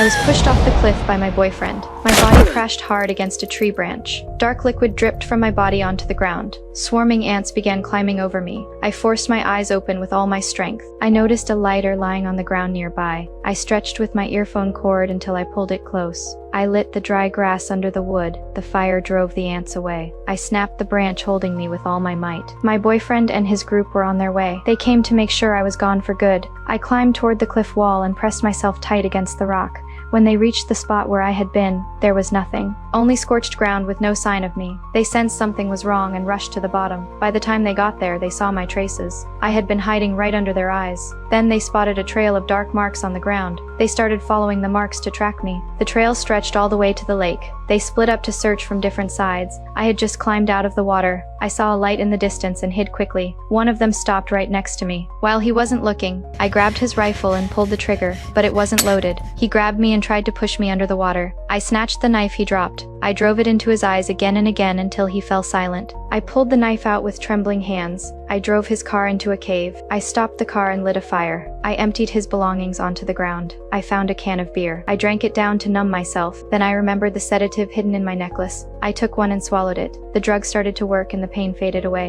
I was pushed off the cliff by my boyfriend. My body crashed hard against a tree branch. Dark liquid dripped from my body onto the ground. Swarming ants began climbing over me. I forced my eyes open with all my strength. I noticed a lighter lying on the ground nearby. I stretched with my earphone cord until I pulled it close. I lit the dry grass under the wood. The fire drove the ants away. I snapped the branch holding me with all my might. My boyfriend and his group were on their way. They came to make sure I was gone for good. I climbed toward the cliff wall and pressed myself tight against the rock. When they reached the spot where I had been, there was nothing. Only scorched ground with no sign of me. They sensed something was wrong and rushed to the bottom. By the time they got there, they saw my traces. I had been hiding right under their eyes. Then they spotted a trail of dark marks on the ground. They started following the marks to track me. The trail stretched all the way to the lake. They split up to search from different sides. I had just climbed out of the water. I saw a light in the distance and hid quickly. One of them stopped right next to me. While he wasn't looking, I grabbed his rifle and pulled the trigger, but it wasn't loaded. He grabbed me and tried to push me under the water. I snatched the knife he dropped. I drove it into his eyes again and again until he fell silent. I pulled the knife out with trembling hands. I drove his car into a cave. I stopped the car and lit a fire. I emptied his belongings onto the ground. I found a can of beer. I drank it down to numb myself. Then I remembered the sedative hidden in my necklace. I took one and swallowed it. The drug started to work and the pain faded away.